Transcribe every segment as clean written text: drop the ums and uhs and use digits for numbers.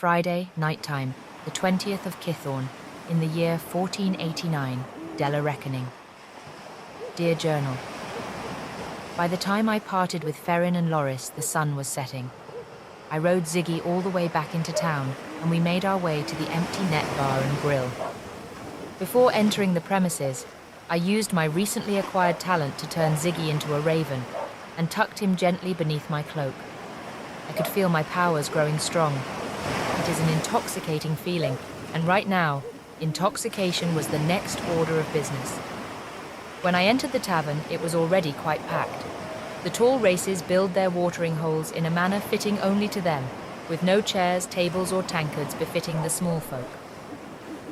Friday, nighttime, the 20th of Kithorn, in the year 1489, Della Reckoning. Dear Journal, by the time I parted with Ferrin and Loris, the sun was setting. I rode Ziggy all the way back into town, and we made our way to the empty net bar and grill. Before entering the premises, I used my recently acquired talent to turn Ziggy into a raven, and tucked him gently beneath my cloak. I could feel my powers growing strong. It is an intoxicating feeling, and right now, intoxication was the next order of business. When I entered the tavern, it was already quite packed. The tall races build their watering holes in a manner fitting only to them, with no chairs, tables, or tankards befitting the small folk.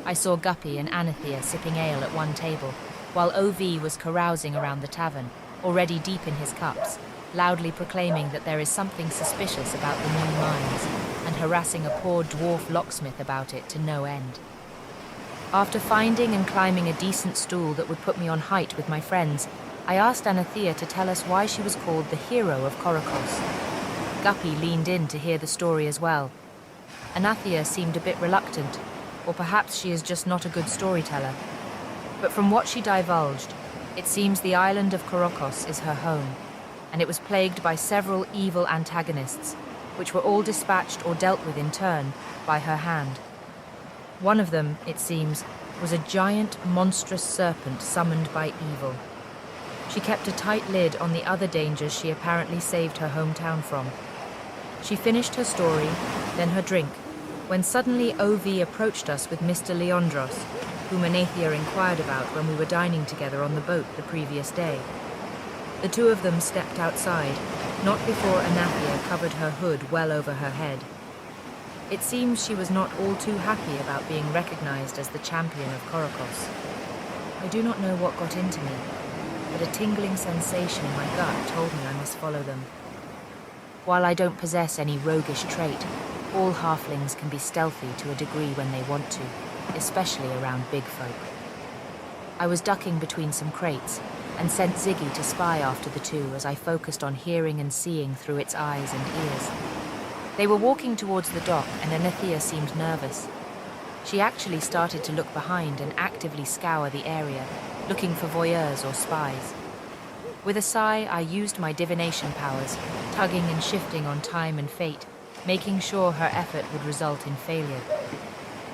I saw Guppy and Anathea sipping ale at one table, while OV was carousing around the tavern, already deep in his cups, loudly proclaiming that there is something suspicious about the new mines, and harassing a poor dwarf locksmith about it to no end. After finding and climbing a decent stool that would put me on height with my friends, I asked Anathea to tell us why she was called the hero of Korokos. Guppy leaned in to hear the story as well. Anathea seemed a bit reluctant, or perhaps she is just not a good storyteller. But from what she divulged, it seems the island of Korokos is her home, and it was plagued by several evil antagonists, which were all dispatched or dealt with in turn by her hand. One of them, it seems, was a giant, monstrous serpent summoned by evil. She kept a tight lid on the other dangers she apparently saved her hometown from. She finished her story, then her drink, when suddenly OV approached us with Mr. Leondros, whom Anathea inquired about when we were dining together on the boat the previous day. The two of them stepped outside, not before Anathea covered her hood well over her head. It seems she was not all too happy about being recognized as the champion of Korokos. I do not know what got into me, but a tingling sensation in my gut told me I must follow them. While I don't possess any roguish trait, all halflings can be stealthy to a degree when they want to, especially around big folk. I was ducking between some crates and sent Ziggy to spy after the two as I focused on hearing and seeing through its eyes and ears. They were walking towards the dock, and Anathea seemed nervous. She actually started to look behind and actively scour the area, looking for voyeurs or spies. With a sigh, I used my divination powers, tugging and shifting on time and fate, making sure her effort would result in failure.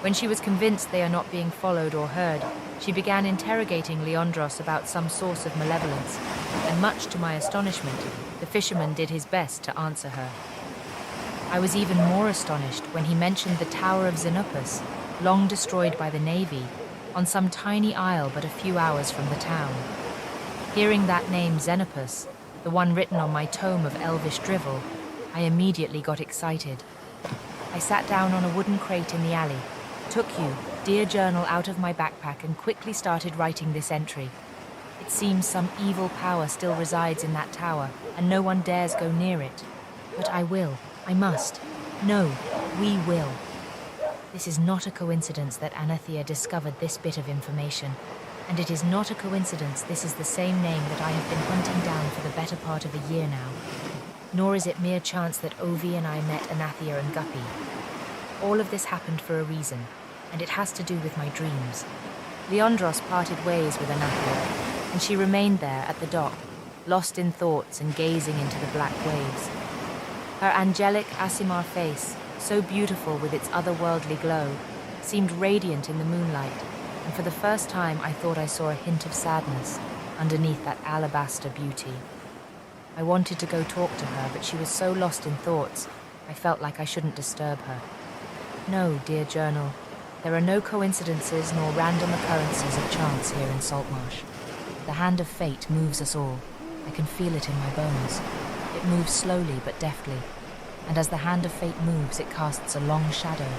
When she was convinced they are not being followed or heard, she began interrogating Leondros about some source of malevolence, and much to my astonishment, the fisherman did his best to answer her. I was even more astonished when he mentioned the Tower of Xenopus, long destroyed by the Navy, on some tiny isle but a few hours from the town. Hearing that name Xenopus, the one written on my tome of elvish drivel, I immediately got excited. I sat down on a wooden crate in the alley, took you, dear journal, out of my backpack and quickly started writing this entry. It seems some evil power still resides in that tower, and no one dares go near it. But I will. I must. No, we will. This is not a coincidence that Anathea discovered this bit of information, and it is not a coincidence this is the same name that I have been hunting down for the better part of a year now. Nor is it mere chance that Ovi and I met Anathea and Guppy. All of this happened for a reason, and it has to do with my dreams. Leondros parted ways with Anathea, and she remained there at the dock, lost in thoughts and gazing into the black waves. Her angelic Aasimar face, so beautiful with its otherworldly glow, seemed radiant in the moonlight, and for the first time I thought I saw a hint of sadness underneath that alabaster beauty. I wanted to go talk to her, but she was so lost in thoughts, I felt like I shouldn't disturb her. No, dear journal, there are no coincidences nor random occurrences of chance here in Saltmarsh. The hand of fate moves us all. I can feel it in my bones. It moves slowly but deftly, and as the hand of fate moves, it casts a long shadow,